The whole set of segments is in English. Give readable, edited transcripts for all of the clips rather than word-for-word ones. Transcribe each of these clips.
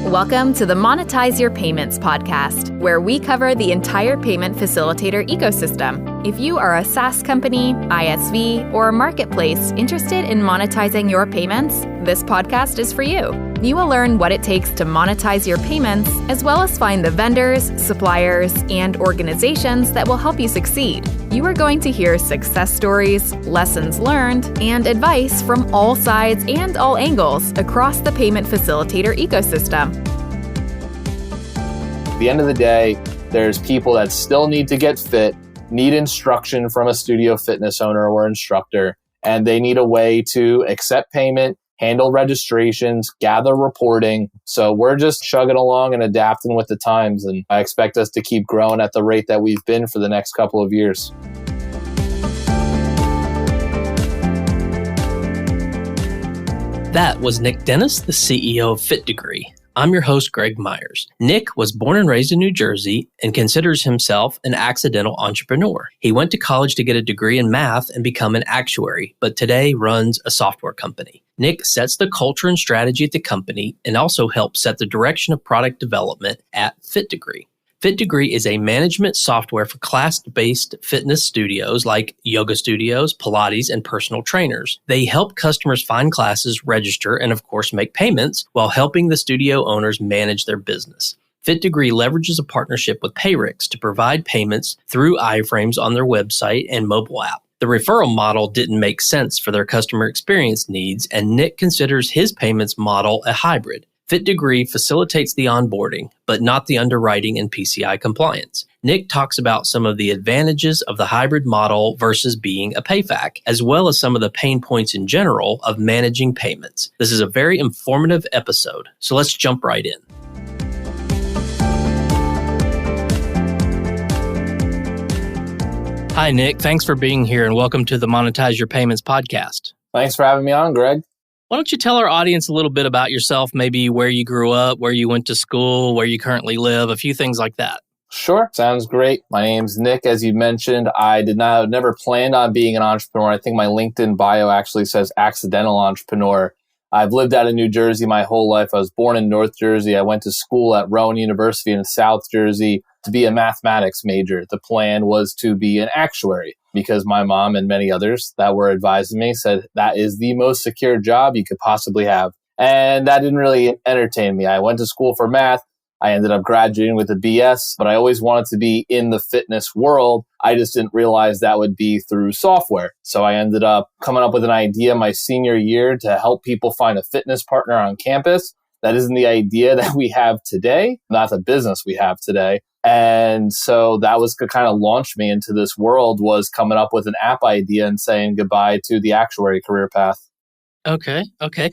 Welcome to the Monetize Your Payments podcast, where we cover the entire payment facilitator ecosystem. If you are a SaaS company, ISV, or a marketplace interested in monetizing your payments, this podcast is for you. You will learn what it takes to monetize your payments, as well as find the vendors, suppliers, and organizations that will help you succeed. You are going to hear success stories, lessons learned, and advice from all sides and all angles across the payment facilitator ecosystem. At the end of the day, there's people that still need to get fit, need instruction from a studio fitness owner or instructor, and they need a way to accept payment, handle registrations, gather reporting. So we're just chugging along and adapting with the times, and I expect us to keep growing at the rate that we've been for the next couple of years. That was Nick Dennis, the CEO of fitDEGREE. I'm your host, Greg Myers. Nick was born and raised in New Jersey and considers himself an accidental entrepreneur. He went to college to get a degree in math and become an actuary, but today runs a software company. Nick sets the culture and strategy at the company and also helps set the direction of product development at fitDEGREE. fitDEGREE is a management software for class-based fitness studios like yoga studios, Pilates, and personal trainers. They help customers find classes, register, and of course make payments while helping the studio owners manage their business. fitDEGREE leverages a partnership with Payrix to provide payments through iframes on their website and mobile app. The referral model didn't make sense for their customer experience needs, and Nick considers his payments model a hybrid. fitDEGREE facilitates the onboarding, but not the underwriting and PCI compliance. Nick talks about some of the advantages of the hybrid model versus being a PayFac, as well as some of the pain points in general of managing payments. This is a very informative episode, so let's jump right in. Hi, Nick. Thanks for being here and welcome to the Monetize Your Payments podcast. Thanks for having me on, Greg. Why don't you tell our audience a little bit about yourself, maybe where you grew up, where you went to school, where you currently live, a few things like that. Sure. Sounds great. My name's Nick. As you mentioned, I never planned on being an entrepreneur. I think my LinkedIn bio actually says accidental entrepreneur. I've lived out in New Jersey my whole life. I was born in North Jersey. I went to school at Rowan University in South Jersey to be a mathematics major. The plan was to be an actuary because my mom and many others that were advising me said that is the most secure job you could possibly have. And that didn't really entertain me. I went to school for math. I ended up graduating with a BS, but I always wanted to be in the fitness world. I just didn't realize that would be through software. So I ended up coming up with an idea my senior year to help people find a fitness partner on campus. That isn't the idea that we have today, not the business we have today. And so that was to kind of launch me into this world, was coming up with an app idea and saying goodbye to the actuary career path. Okay.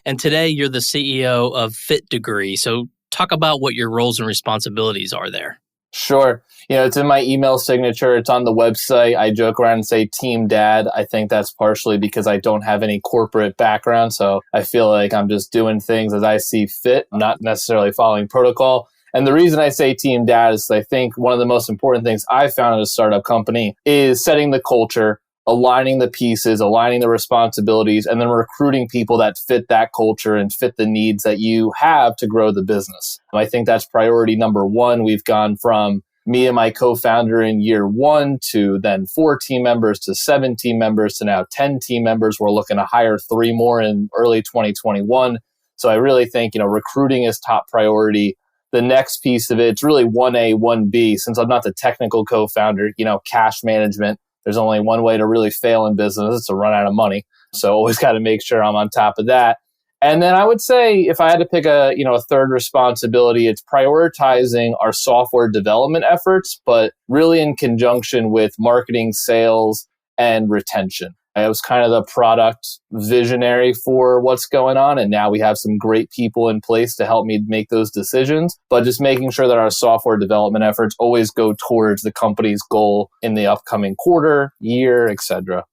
And today you're the CEO of fitDEGREE. So talk about what your roles and responsibilities are there. Sure. It's in my email signature. It's on the website. I joke around and say team dad. I think that's partially because I don't have any corporate background. So I feel like I'm just doing things as I see fit. I'm not necessarily following protocol. And the reason I say team dad is I think one of the most important things I found at a startup company is setting the culture, aligning the pieces, aligning the responsibilities, and then recruiting people that fit that culture and fit the needs that you have to grow the business. I think that's priority number one. We've gone from me and my co-founder in year one to then 4 team members to 7 team members to now 10 team members. We're looking to hire 3 more in early 2021. So I really think, recruiting is top priority. The next piece of it's really 1A, 1B. Since I'm not the technical co-founder, cash management. There's only one way to really fail in business. It's to run out of money. So always got to make sure I'm on top of that. And then I would say if I had to pick a third responsibility, it's prioritizing our software development efforts, but really in conjunction with marketing, sales, and retention. I was kind of the product visionary for what's going on. And now we have some great people in place to help me make those decisions, but just making sure that our software development efforts always go towards the company's goal in the upcoming quarter, year, etc.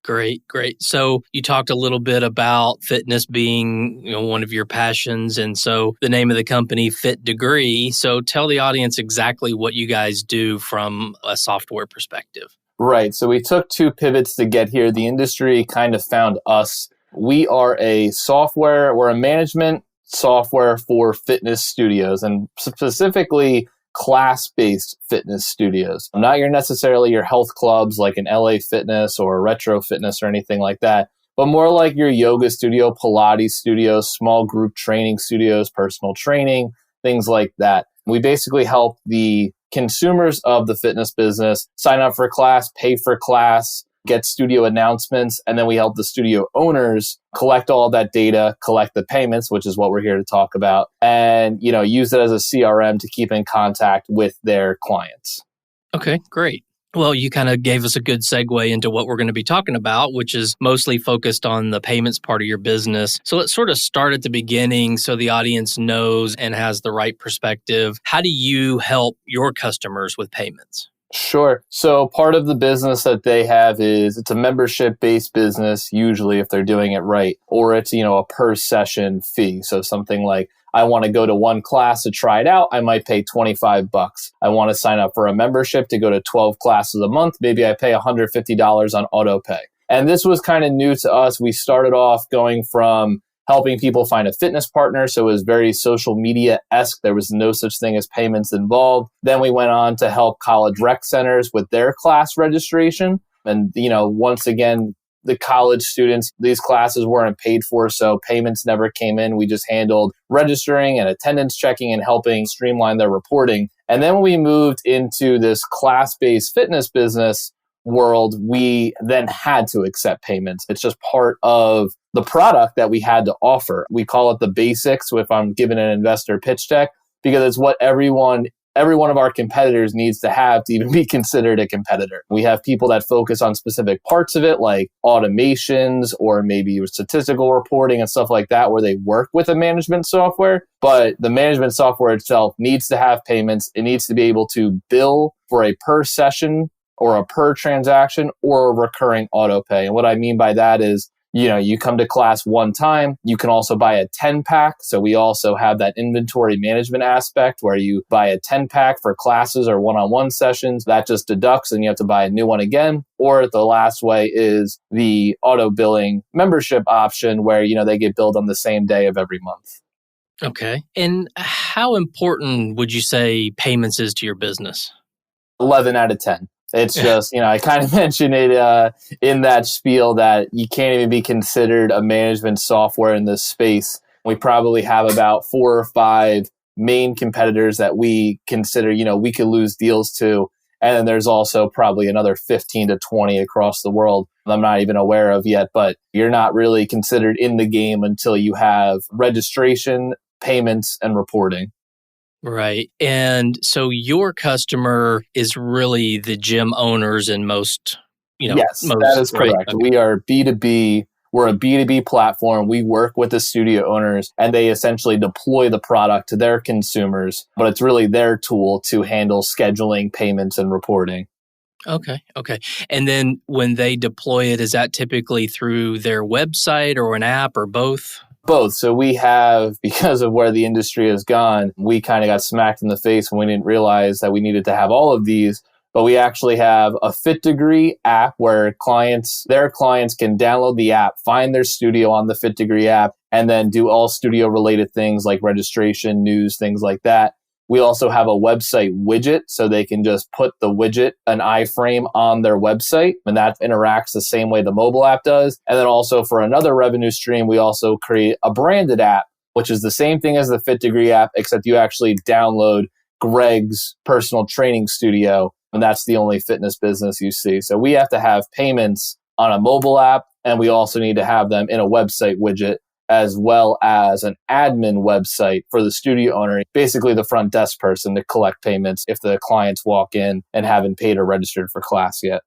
Great. So you talked a little bit about fitness being, one of your passions. And so the name of the company, fitDEGREE. So tell the audience exactly what you guys do from a software perspective. Right. So we took 2 pivots to get here. The industry kind of found us. We are we're a management software for fitness studios, and specifically class-based fitness studios. Not necessarily your health clubs like an LA Fitness or Retro Fitness or anything like that, but more like your yoga studio, Pilates studios, small group training studios, personal training, things like that. We basically help the consumers of the fitness business sign up for class, pay for class, get studio announcements, and then we help the studio owners collect all that data, collect the payments, which is what we're here to talk about, and use it as a CRM to keep in contact with their clients. Okay, great. Well, you kind of gave us a good segue into what we're going to be talking about, which is mostly focused on the payments part of your business. So let's sort of start at the beginning so the audience knows and has the right perspective. How do you help your customers with payments? Sure. So part of the business that they have is it's a membership-based business, usually if they're doing it right, or it's, a per session fee. So something like, I want to go to one class to try it out, I might pay $25. I want to sign up for a membership to go to 12 classes a month. Maybe I pay $150 on auto pay. And this was kind of new to us. We started off going from helping people find a fitness partner. So it was very social media-esque. There was no such thing as payments involved. Then we went on to help college rec centers with their class registration. And, once again, the college students, these classes weren't paid for, so payments never came in. We just handled registering and attendance checking and helping streamline their reporting. And then when we moved into this class-based fitness business world, we then had to accept payments. It's just part of the product that we had to offer. We call it the basics if I'm giving an investor pitch deck, because it's what every one of our competitors needs to have to even be considered a competitor. We have people that focus on specific parts of it, like automations or maybe statistical reporting and stuff like that, where they work with a management software. But the management software itself needs to have payments. It needs to be able to bill for a per session or a per transaction or a recurring auto pay. And what I mean by that is, you come to class one time, you can also buy a 10-pack. So we also have that inventory management aspect where you buy a 10-pack for classes or one-on-one sessions. That just deducts and you have to buy a new one again. Or the last way is the auto billing membership option where, they get billed on the same day of every month. Okay. And how important would you say payments is to your business? 11 out of 10. It's just, I kind of mentioned it in that spiel that you can't even be considered a management software in this space. We probably have about 4 or 5 main competitors that we consider, we could lose deals to. And then there's also probably another 15 to 20 across the world I'm not even aware of yet, but you're not really considered in the game until you have registration, payments, and reporting. Right. And so your customer is really the gym owners and most, Yes, that is correct. Right? Okay. We are B2B. We're a B2B platform. We work with the studio owners and they essentially deploy the product to their consumers, but it's really their tool to handle scheduling, payments, and reporting. Okay. And then when they deploy it, is that typically through their website or an app or both? Both. So we have, because of where the industry has gone, we kind of got smacked in the face when we didn't realize that we needed to have all of these. But we actually have a fitDEGREE app where their clients can download the app, find their studio on the fitDEGREE app, and then do all studio related things like registration, news, things like that. We also have a website widget, so they can just put the widget, an iframe, on their website, and that interacts the same way the mobile app does. And then also for another revenue stream, we also create a branded app, which is the same thing as the fitDEGREE app, except you actually download Greg's personal training studio, and that's the only fitness business you see. So we have to have payments on a mobile app, and we also need to have them in a website widget, as well as an admin website for the studio owner, basically the front desk person to collect payments if the clients walk in and haven't paid or registered for class yet.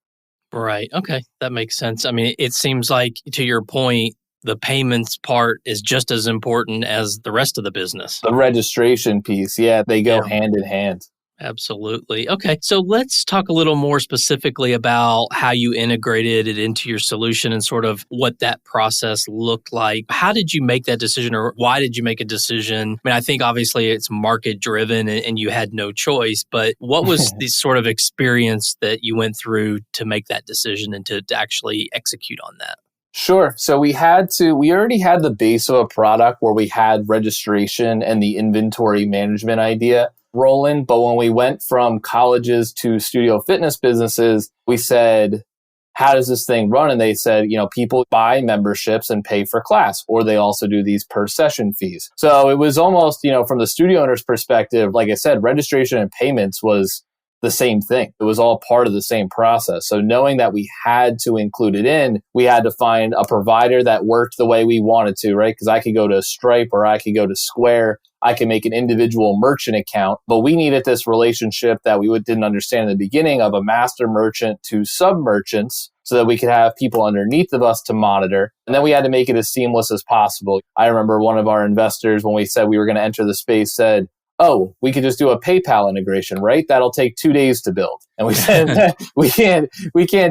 Right. Okay. That makes sense. I mean, it seems like, to your point, the payments part is just as important as the rest of the business. The registration piece, they go hand in hand. Absolutely. Okay. So let's talk a little more specifically about how you integrated it into your solution and sort of what that process looked like. How did you make that decision, or why did you make a decision? I mean, I think obviously it's market driven and you had no choice, but what was the sort of experience that you went through to make that decision and to actually execute on that? Sure. So we already had the base of a product where we had registration and the inventory management idea rolling. But when we went from colleges to studio fitness businesses, we said, how does this thing run? And they said, people buy memberships and pay for class, or they also do these per session fees. So it was almost, from the studio owner's perspective, like I said, registration and payments was the same thing. It was all part of the same process. So knowing that we had to include it in, we had to find a provider that worked the way we wanted to, right? Because I could go to Stripe or I could go to Square. I can make an individual merchant account, but we needed this relationship that we didn't understand in the beginning of a master merchant to sub merchants so that we could have people underneath of us to monitor. And then we had to make it as seamless as possible. I remember one of our investors, when we said we were going to enter the space, said, oh, we could just do a PayPal integration, right? That'll take 2 days to build. And we said, we can't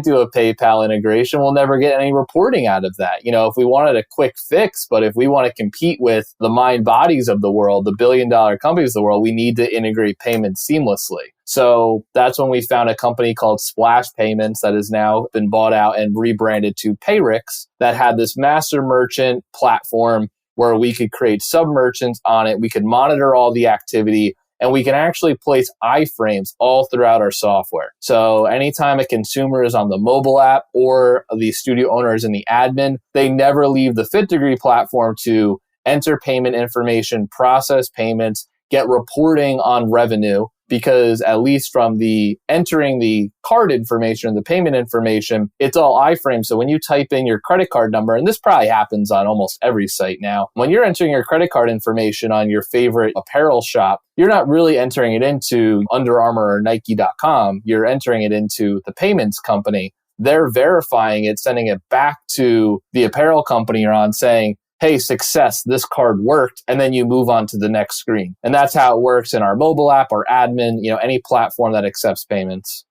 do a PayPal integration. We'll never get any reporting out of that. If we wanted a quick fix, but if we want to compete with the mind bodies of the world, the billion-dollar companies of the world, we need to integrate payments seamlessly. So that's when we found a company called Splash Payments that has now been bought out and rebranded to Payrix that had this master merchant platform where we could create sub-merchants on it. We could monitor all the activity, and we can actually place iframes all throughout our software. So anytime a consumer is on the mobile app or the studio owner is in the admin, they never leave the fitDEGREE platform to enter payment information, process payments, get reporting on revenue, because at least from the entering the card information, the payment information, it's all iframe. So when you type in your credit card number, and this probably happens on almost every site now, when you're entering your credit card information on your favorite apparel shop, you're not really entering it into Under Armour or Nike.com. You're entering it into the payments company. They're verifying it, sending it back to the apparel company you're on saying, hey, success, this card worked, and then you move on to the next screen. And that's how it works in our mobile app or admin, any platform that accepts payments.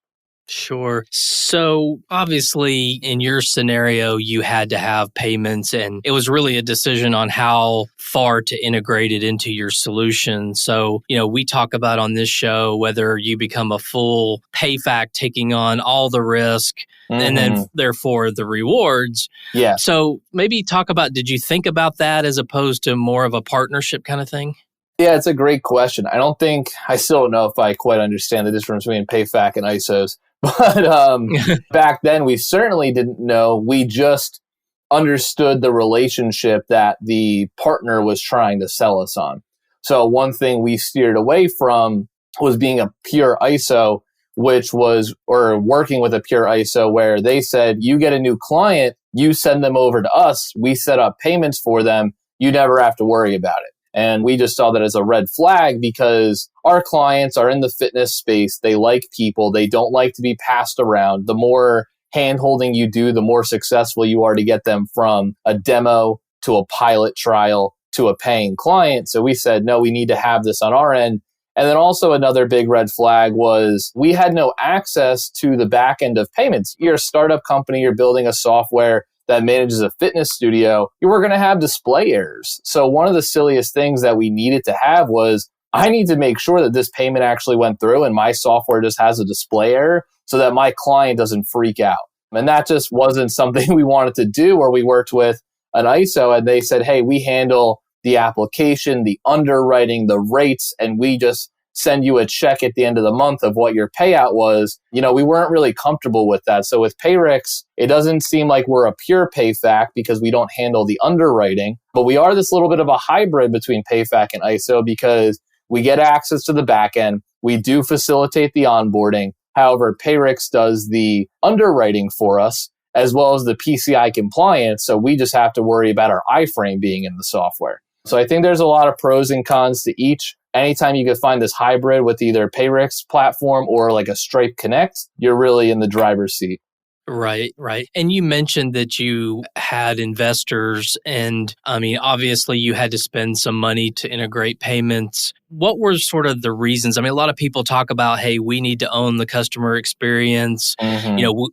Sure. So obviously in your scenario, you had to have payments, and it was really a decision on how far to integrate it into your solution. So, we talk about on this show whether you become a full PayFac taking on all the risk and then therefore the rewards. Yeah. So maybe talk about, did you think about that as opposed to more of a partnership kind of thing? Yeah, it's a great question. I still don't know if I quite understand the difference between PayFac and ISOs. But back then, we certainly didn't know. We just understood the relationship that the partner was trying to sell us on. So one thing we steered away from was being a pure ISO, or working with a pure ISO where they said, you get a new client, you send them over to us, we set up payments for them, you never have to worry about it. And we just saw that as a red flag because our clients are in the fitness space. They like people. They don't like to be passed around. The more hand-holding you do, the more successful you are to get them from a demo to a pilot trial to a paying client. So we said, no, we need to have this on our end. And then also another big red flag was we had no access to the back end of payments. You're a startup company. You're building a software that manages a fitness studio, you were going to have display errors. So one of the silliest things that we needed to have was, I need to make sure that this payment actually went through and my software just has a display error so that my client doesn't freak out. And that just wasn't something we wanted to do, or we worked with an ISO and they said, hey, we handle the application, the underwriting, the rates, and we just send you a check at the end of the month of what your payout was. We weren't really comfortable with that. So with Payrix, it doesn't seem like we're a pure PayFac because we don't handle the underwriting, but we are this little bit of a hybrid between PayFac and ISO because we get access to the back end. We do facilitate the onboarding. However, Payrix does the underwriting for us as well as the PCI compliance. So we just have to worry about our iframe being in the software. So I think there's a lot of pros and cons to each. Anytime you can find this hybrid with either Payrix platform or like a Stripe Connect, you're really in the driver's seat. Right. And you mentioned that you had investors, and obviously you had to spend some money to integrate payments. What were sort of the reasons? A lot of people talk about, hey, we need to own the customer experience.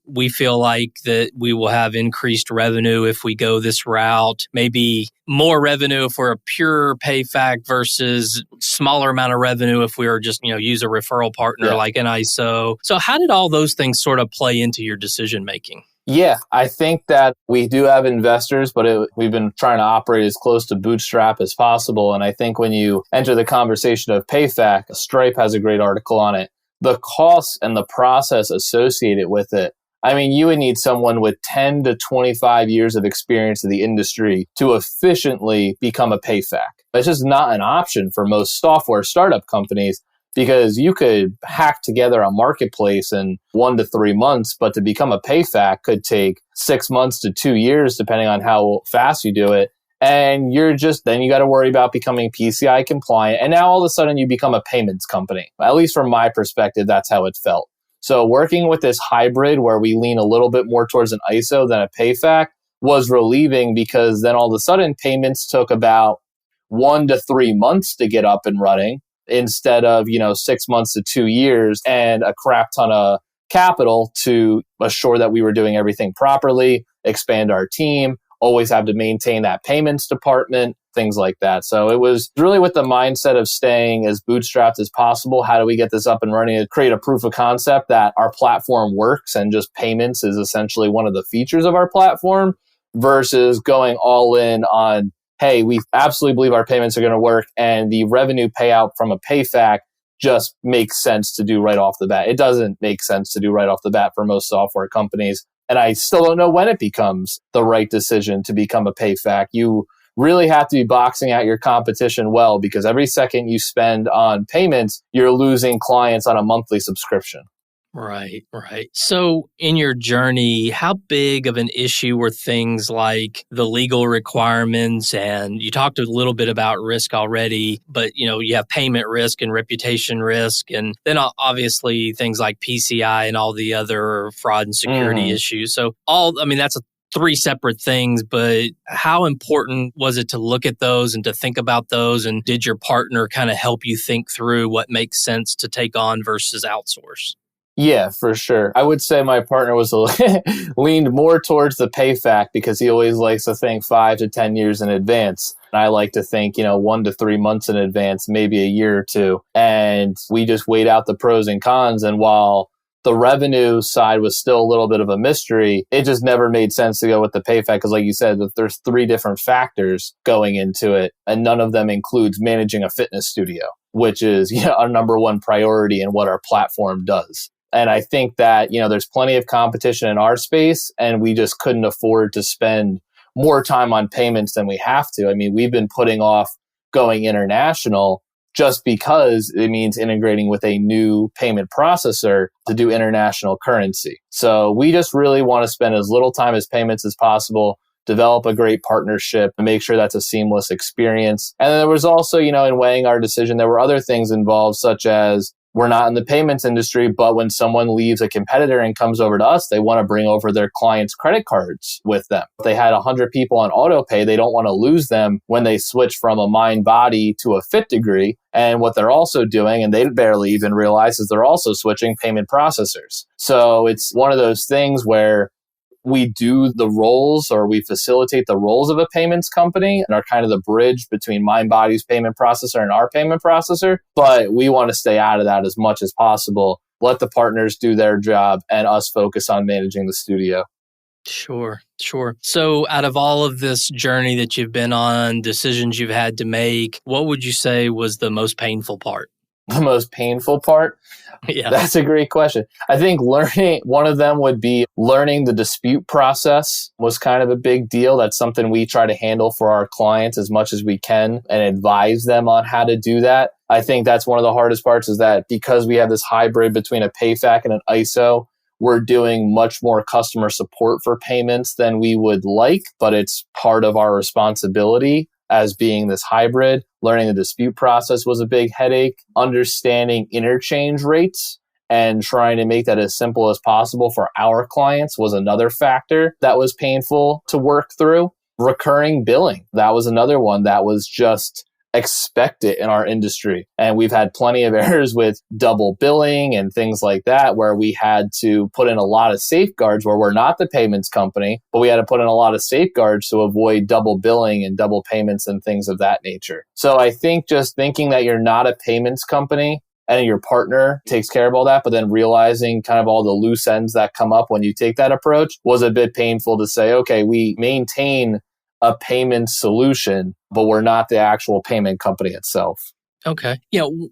We feel like that we will have increased revenue if we go this route, maybe more revenue if we're a pure PayFac versus smaller amount of revenue if we are just, use a referral partner like an ISO. So how did all those things sort of play into your decision making? Yeah, I think that we do have investors, but we've been trying to operate as close to bootstrap as possible. And I think when you enter the conversation of PayFac, Stripe has a great article on it. The costs and the process associated with it. I mean, you would need someone with 10 to 25 years of experience in the industry to efficiently become a PayFac. It's just not an option for most software startup companies, because you could hack together a marketplace in 1 to 3 months, but to become a PayFac could take 6 months to 2 years, depending on how fast you do it. And then you got to worry about becoming PCI compliant. And now all of a sudden you become a payments company. At least from my perspective, that's how it felt. So working with this hybrid where we lean a little bit more towards an ISO than a PayFac was relieving, because then all of a sudden payments took about 1 to 3 months to get up and running, instead of, 6 months to 2 years and a crap ton of capital to assure that we were doing everything properly, expand our team, always have to maintain that payments department, things like that. So it was really with the mindset of staying as bootstrapped as possible. How do we get this up and running and create a proof of concept that our platform works and just payments is essentially one of the features of our platform, versus going all in on, hey, we absolutely believe our payments are going to work, and the revenue payout from a PayFac just makes sense to do right off the bat. It doesn't make sense to do right off the bat for most software companies. And I still don't know when it becomes the right decision to become a PayFac. You really have to be boxing out your competition well, because every second you spend on payments, you're losing clients on a monthly subscription. Right, right. So in your journey, how big of an issue were things like the legal requirements? And you talked a little bit about risk already, but you have payment risk and reputation risk, and then obviously things like PCI and all the other fraud and security issues. So that's 3 separate things, but how important was it to look at those and to think about those? And did your partner kind of help you think through what makes sense to take on versus outsource? Yeah, for sure. I would say my partner was leaned more towards the PayFac, because he always likes to think 5 to 10 years in advance. And I like to think, 1 to 3 months in advance, maybe a year or two. And we just weighed out the pros and cons. And while the revenue side was still a little bit of a mystery, it just never made sense to go with the PayFac, because like you said, there's 3 different factors going into it, and none of them includes managing a fitness studio, which is our number one priority in what our platform does. And I think that, there's plenty of competition in our space, and we just couldn't afford to spend more time on payments than we have to. I mean, we've been putting off going international just because it means integrating with a new payment processor to do international currency. So we just really want to spend as little time as payments as possible, develop a great partnership, and make sure that's a seamless experience. And then there was also, in weighing our decision, there were other things involved, such as we're not in the payments industry, but when someone leaves a competitor and comes over to us, they want to bring over their clients' credit cards with them. If they had 100 people on auto pay, they don't want to lose them when they switch from a MindBody to a fitDEGREE. And what they're also doing, and they barely even realize, is they're also switching payment processors. So it's one of those things where we do the roles, or we facilitate the roles of a payments company, and are kind of the bridge between MindBody's payment processor and our payment processor. But we want to stay out of that as much as possible. Let the partners do their job and us focus on managing the studio. Sure. So out of all of this journey that you've been on, decisions you've had to make, what would you say was the most painful part? The most painful part? Yeah. That's a great question. I think one of them would be learning the dispute process was kind of a big deal. That's something we try to handle for our clients as much as we can and advise them on how to do that. I think that's one of the hardest parts, is that because we have this hybrid between a PayFac and an ISO, we're doing much more customer support for payments than we would like, but it's part of our responsibility as being this hybrid. Learning the dispute process was a big headache. Understanding interchange rates and trying to make that as simple as possible for our clients was another factor that was painful to work through. Recurring billing, that was another one that was just expected in our industry. And we've had plenty of errors with double billing and things like that, where we had to put in a lot of safeguards, where we're not the payments company, but we had to put in a lot of safeguards to avoid double billing and double payments and things of that nature. So I think just thinking that you're not a payments company and your partner takes care of all that, but then realizing kind of all the loose ends that come up when you take that approach was a bit painful to say, okay, we maintain a payment solution, but we're not the actual payment company itself. Okay.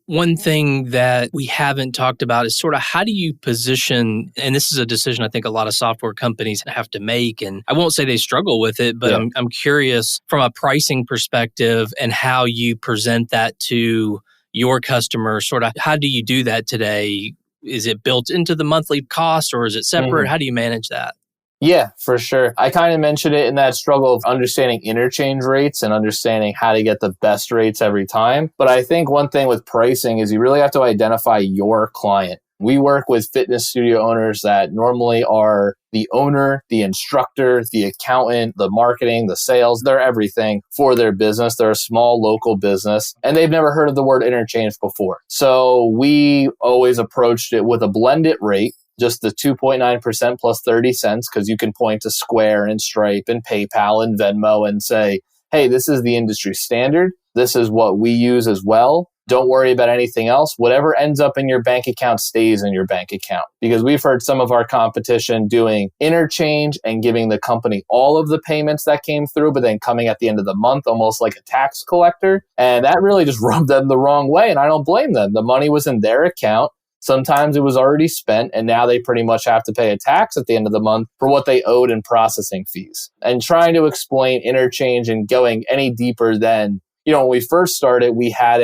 One thing that we haven't talked about is sort of how do you position, and this is a decision I think a lot of software companies have to make, and I won't say they struggle with it, but I'm curious from a pricing perspective and how you present that to your customers. Sort of how do you do that today? Is it built into the monthly cost or is it separate? How do you manage that? Yeah, for sure. I kind of mentioned it in that struggle of understanding interchange rates and understanding how to get the best rates every time. But I think one thing with pricing is you really have to identify your client. We work with fitness studio owners that normally are the owner, the instructor, the accountant, the marketing, the sales. They're everything for their business. They're a small local business and they've never heard of the word interchange before. So we always approached it with a blended rate, just the 2.9% plus 30 cents, because you can point to Square and Stripe and PayPal and Venmo and say, hey, this is the industry standard. This is what we use as well. Don't worry about anything else. Whatever ends up in your bank account stays in your bank account. Because we've heard some of our competition doing interchange and giving the company all of the payments that came through, but then coming at the end of the month, almost like a tax collector. And that really just rubbed them the wrong way. And I don't blame them. The money was in their account. Sometimes it was already spent, and now they pretty much have to pay a tax at the end of the month for what they owed in processing fees. And trying to explain interchange and going any deeper than, when we first started, we had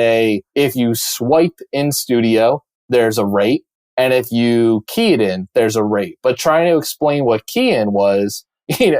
if you swipe in studio, there's a rate. And if you key it in, there's a rate. But trying to explain what key in was,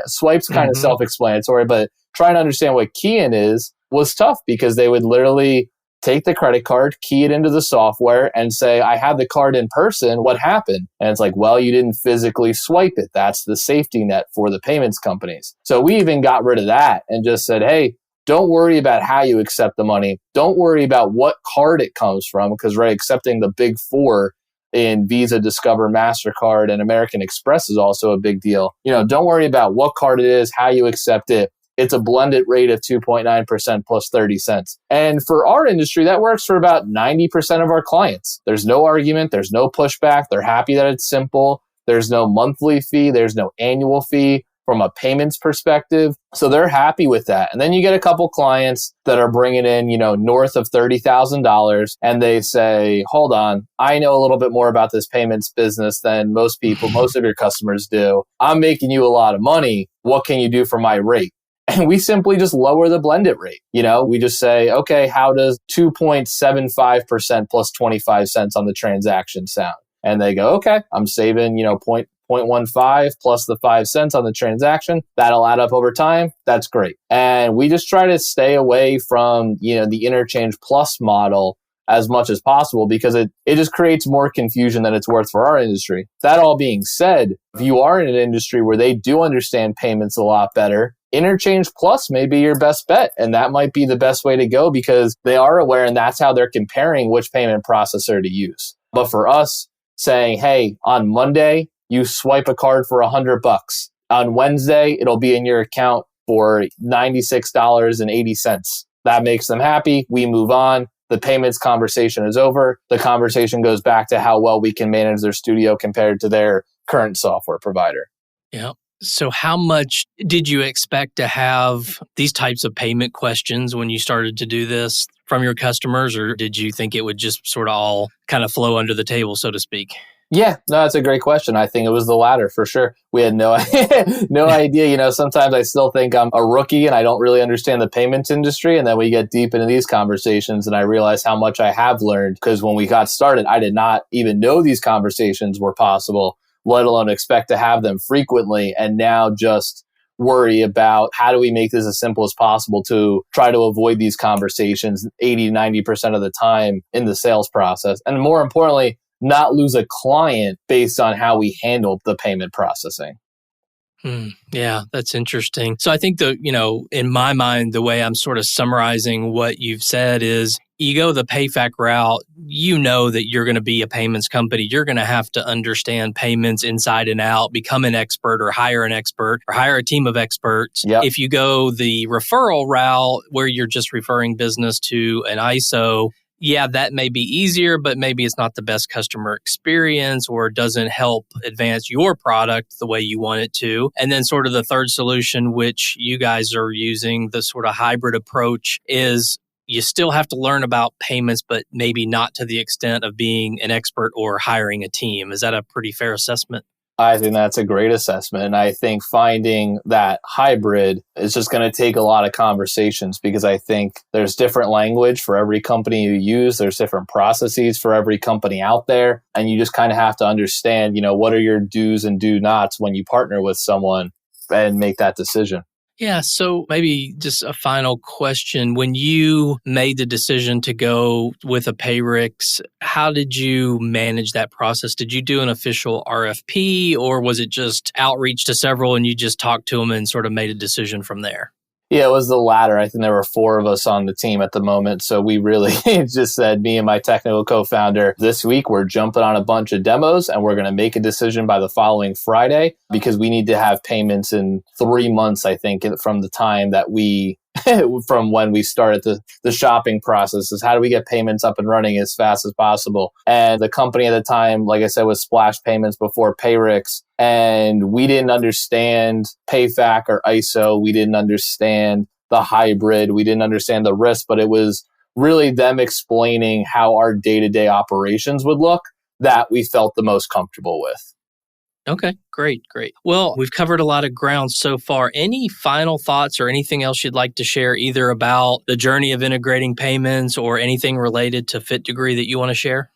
swipe's kind of self-explanatory, but trying to understand what key in is was tough because they would literally take the credit card, key it into the software and say, I had the card in person. What happened? And it's like, well, you didn't physically swipe it. That's the safety net for the payments companies. So we even got rid of that and just said, hey, don't worry about how you accept the money. Don't worry about what card it comes from because accepting the big four in Visa, Discover, MasterCard, and American Express is also a big deal. Don't worry about what card it is, how you accept it. It's a blended rate of 2.9% plus 30 cents. And for our industry, that works for about 90% of our clients. There's no argument. There's no pushback. They're happy that it's simple. There's no monthly fee. There's no annual fee from a payments perspective. So they're happy with that. And then you get a couple clients that are bringing in, north of $30,000 and they say, hold on, I know a little bit more about this payments business than most people, most of your customers do. I'm making you a lot of money. What can you do for my rate? And we simply just lower the blended rate. We just say, okay, how does 2.75% plus 25 cents on the transaction sound? And they go, okay, I'm saving, 0.15 plus the 5 cents on the transaction. That'll add up over time. That's great. And we just try to stay away from, the interchange plus model as much as possible because it just creates more confusion than it's worth for our industry. That all being said, if you are in an industry where they do understand payments a lot better, interchange plus may be your best bet. And that might be the best way to go because they are aware and that's how they're comparing which payment processor to use. But for us saying, hey, on Monday, you swipe a card for $100. On Wednesday, it'll be in your account for $96.80. That makes them happy. We move on. The payments conversation is over. The conversation goes back to how well we can manage their studio compared to their current software provider. Yeah. So how much did you expect to have these types of payment questions when you started to do this from your customers, or did you think it would just sort of all kind of flow under the table, so to speak? Yeah, no, that's a great question. I think it was the latter for sure. We had no idea. Sometimes I still think I'm a rookie and I don't really understand the payments industry. And then we get deep into these conversations and I realize how much I have learned because when we got started, I did not even know these conversations were possible, let alone expect to have them frequently. And now just worry about how do we make this as simple as possible to try to avoid these conversations 80-90% of the time in the sales process. And more importantly, not lose a client based on how we handle the payment processing. Yeah, that's interesting. So I think in my mind, the way I'm sort of summarizing what you've said is you go the PayFac route, that you're going to be a payments company. You're going to have to understand payments inside and out, become an expert or hire an expert or hire a team of experts. Yep. If you go the referral route where you're just referring business to an ISO, yeah, that may be easier, but maybe it's not the best customer experience or doesn't help advance your product the way you want it to. And then sort of the third solution, which you guys are using, the sort of hybrid approach, is you still have to learn about payments, but maybe not to the extent of being an expert or hiring a team. Is that a pretty fair assessment? I think that's a great assessment. And I think finding that hybrid is just going to take a lot of conversations, because I think there's different language for every company you use. There's different processes for every company out there. And you just kind of have to understand, what are your do's and do nots when you partner with someone and make that decision. Yeah, so maybe just a final question. When you made the decision to go with a Payrix, how did you manage that process? Did you do an official RFP, or was it just outreach to several and you just talked to them and sort of made a decision from there? Yeah, it was the latter. I think there were 4 of us on the team at the moment. So we really just said, me and my technical co-founder, this week we're jumping on a bunch of demos and we're going to make a decision by the following Friday, because we need to have payments in 3 months, I think, from the time that from when we started the shopping process, is how do we get payments up and running as fast as possible? And the company at the time, like I said, was Splash Payments before Payrix. And we didn't understand PayFac or ISO. We didn't understand the hybrid. We didn't understand the risk, but it was really them explaining how our day-to-day operations would look that we felt the most comfortable with. Okay, great. Well, we've covered a lot of ground so far. Any final thoughts or anything else you'd like to share, either about the journey of integrating payments or anything related to fitDEGREE that you want to share?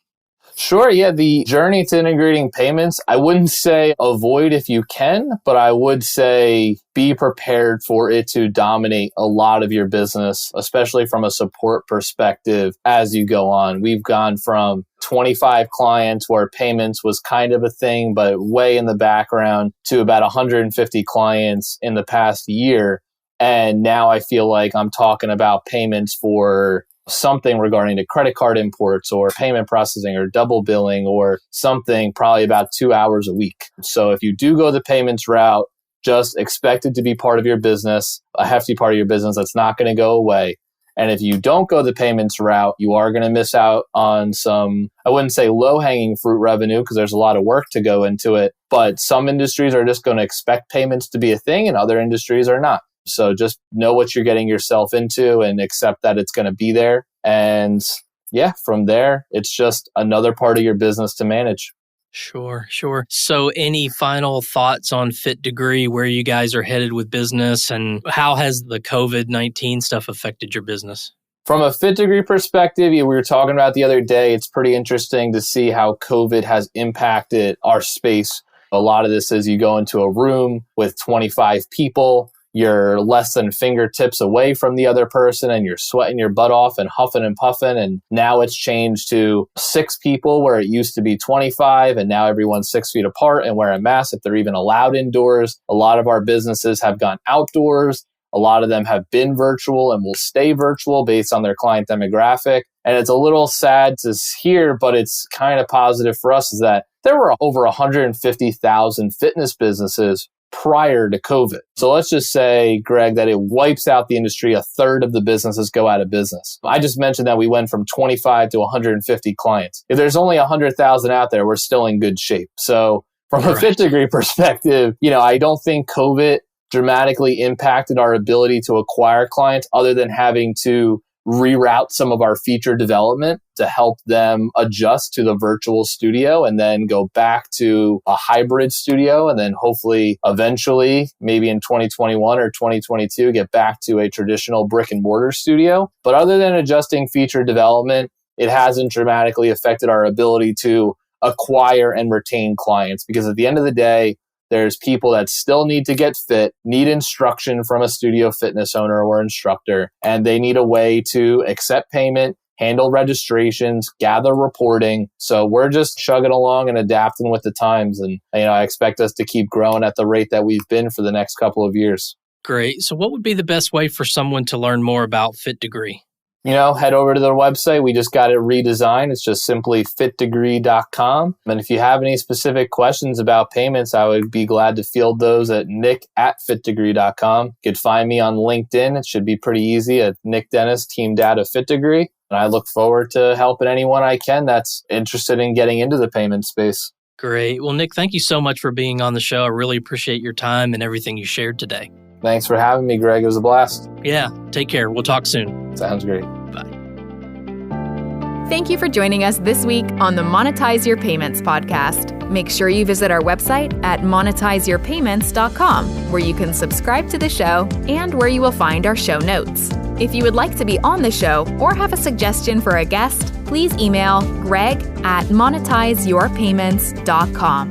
Sure. Yeah. The journey to integrating payments, I wouldn't say avoid if you can, but I would say be prepared for it to dominate a lot of your business, especially from a support perspective as you go on. We've gone from 25 clients where payments was kind of a thing, but way in the background, to about 150 clients in the past year. And now I feel like I'm talking about payments for something regarding to credit card imports or payment processing or double billing or something, probably about 2 hours a week. So if you do go the payments route, just expect it to be part of your business, a hefty part of your business that's not going to go away. And if you don't go the payments route, you are going to miss out on some, I wouldn't say low-hanging fruit revenue, because there's a lot of work to go into it. But some industries are just going to expect payments to be a thing and other industries are not. So just know what you're getting yourself into and accept that it's going to be there. And yeah, from there, it's just another part of your business to manage. Sure. So any final thoughts on fitDEGREE, where you guys are headed with business, and how has the COVID-19 stuff affected your business? From a fitDEGREE perspective, we were talking about the other day, it's pretty interesting to see how COVID has impacted our space. A lot of this is you go into a room with 25 people, you're less than fingertips away from the other person and you're sweating your butt off and huffing and puffing. And now it's changed to 6 people where it used to be 25. And now everyone's 6 feet apart and wearing masks if they're even allowed indoors. A lot of our businesses have gone outdoors. A lot of them have been virtual and will stay virtual based on their client demographic. And it's a little sad to hear, but it's kind of positive for us, is that there were over 150,000 fitness businesses prior to COVID. So let's just say, Greg, that it wipes out the industry. A third of the businesses go out of business. I just mentioned that we went from 25 to 150 clients. If there's only 100,000 out there, we're still in good shape. So from a fitDEGREE perspective, I don't think COVID dramatically impacted our ability to acquire clients, other than having to reroute some of our feature development to help them adjust to the virtual studio and then go back to a hybrid studio. And then hopefully eventually, maybe in 2021 or 2022, get back to a traditional brick and mortar studio. But other than adjusting feature development, it hasn't dramatically affected our ability to acquire and retain clients, because at the end of the day, there's people that still need to get fit, need instruction from a studio fitness owner or instructor, and they need a way to accept payment, handle registrations, gather reporting. So we're just chugging along and adapting with the times. And I expect us to keep growing at the rate that we've been for the next couple of years. Great. So what would be the best way for someone to learn more about fitDEGREE? Head over to their website. We just got it redesigned. It's just simply fitdegree.com. And if you have any specific questions about payments, I would be glad to field those at nick@fitdegree.com. You could find me on LinkedIn. It should be pretty easy at Nick Dennis, Team Data fitDEGREE. And I look forward to helping anyone I can that's interested in getting into the payment space. Great. Well, Nick, thank you so much for being on the show. I really appreciate your time and everything you shared today. Thanks for having me, Greg. It was a blast. Yeah. Take care. We'll talk soon. Sounds great. Bye. Thank you for joining us this week on the Monetize Your Payments podcast. Make sure you visit our website at monetizeyourpayments.com, where you can subscribe to the show and where you will find our show notes. If you would like to be on the show or have a suggestion for a guest, please email greg@monetizeyourpayments.com.